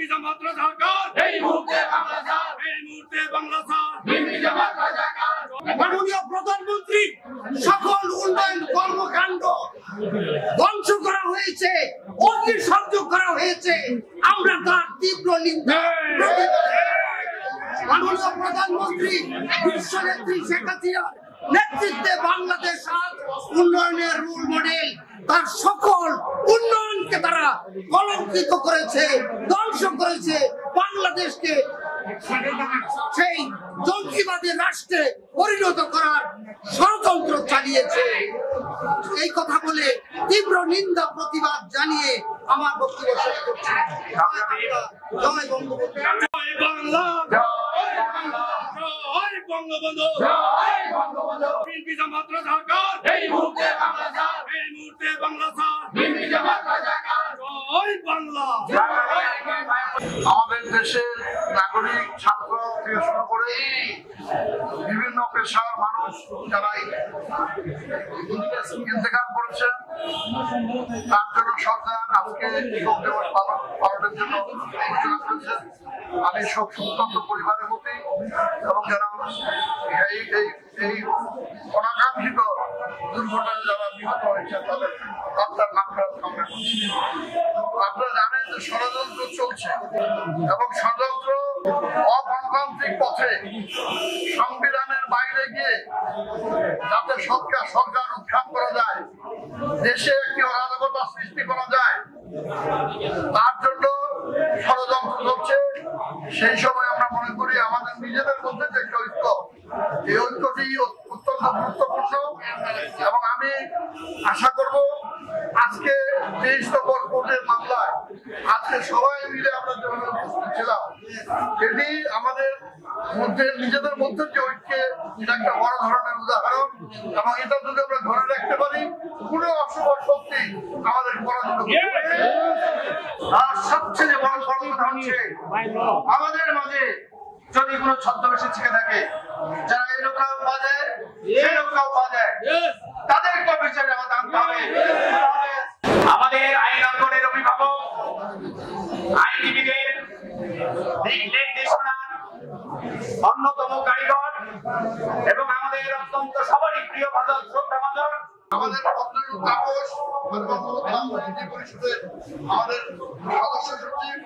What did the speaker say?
BNP জামাত রাজাকার এই মুহূর্তে বাংলা ছাড়, এই মুহূর্তে বাংলা ছাড়, বিএনপি জামাত রাজাকার। মাননীয় প্রধানমন্ত্রী সকল উন্নয়ন কর্মকাণ্ড ধ্বংস করা হয়েছে, অগ্নিসংযোগ করা হয়েছে, আমরা তার তীব্র নিন্দা। মাননীয় প্রধানমন্ত্রী বিশ্বনেত্রী শেখ হাসিনার নেতৃত্বে বাংলাদেশ আজ উন্নয়নের রোল মডেল, তার সকল উন্নয়নকে তারা কলঙ্কিত করেছে, ধ্বংস করেছে, বাংলাদেশকে সেই জঙ্গিবাদী রাষ্ট্রে পরিণত করার ষড়যন্ত্র চালিয়েছে। এই কথা বলে তীব্র নিন্দা প্রতিবাদ জানিয়ে আমার বক্তব্য শেষ করছি। জয় বঙ্গবন্ধু, জয় বাংলা, জয় বঙ্গবন্ধু, জয় বঙ্গবন্ধু। বিএনপি জামাত রাজাকার এই মুহূর্তে বাংলা ছাড়, এই মুহূর্তে বাংলা ছাড়, বিএনপি জামাত রাজাকার। জয় বাংলা। আমাদের দেশের নাগরিক, ছাত্র থেকে শুরু করে বিভিন্ন পেশার মানুষ যারা ইন্তেকাল করেছেন, তার জন্য সরকার আজকে শোক দিবস পালনের জন্য ঘোষণা করেছেন। আমি শোক সন্তপ্ত পরিবারের প্রতি এবং যারা এই অনাকাঙ্ক্ষিত দুর্ঘটনায় যারা নিহত হয়েছে তাদের আত্মার মাগফিরাত কামনা করছি। আপনারা জানেন যে ষড়যন্ত্র চলছে এবং ষড়যন্ত্র অগণতান্ত্রিক পথে সংবিধানের বাইরে গিয়ে যাতে সরকার উৎখাত করা যায়, দেশে একটি অরাজকতা সৃষ্টি করা যায়, তার জন্য ষড়যন্ত্র চলছে। সেই সময় আমরা মনে করি আমাদের নিজেদের মধ্যে যে ঐক্য, এই ঐক্যটি অত্যন্ত গুরুত্বপূর্ণ এবং আমি আশা করব আজকে 23 নম্বর কোর্টের মামলায় আজকে সবাই মিলে আমরা যেভাবে উপস্থিত ছিলাম, এটি আমাদের মধ্যে নিজেদের মধ্যে যে ঐক্যে এটা একটা বড় ধরনের উদাহরণ এবং এটা যদি আমরা ধরে রাখতে পারি পুরো অশুভ শক্তি আমাদের পরাজিত করবে। আর সবচেয়ে বড় কথা হচ্ছে আমাদের মাঝে যদি কোনো ছদ্মবেশী থেকে থাকে, যারা এই নৌকাও বাজায় এই নৌকাও বাজায়, তাদেরকে বিচারে আমাদের আনতে হবে। আমাদের আইন অঙ্গনের অভিভাবক, আইনজীবীদের দিক নির্দেশনার অন্যতম কারিগর এবং আমাদের অত্যন্ত সবারই প্রিয় ভাজন শ্রদ্ধাভাজন আমাদের তাপস পরিষদের আমাদের সদস্য সচিব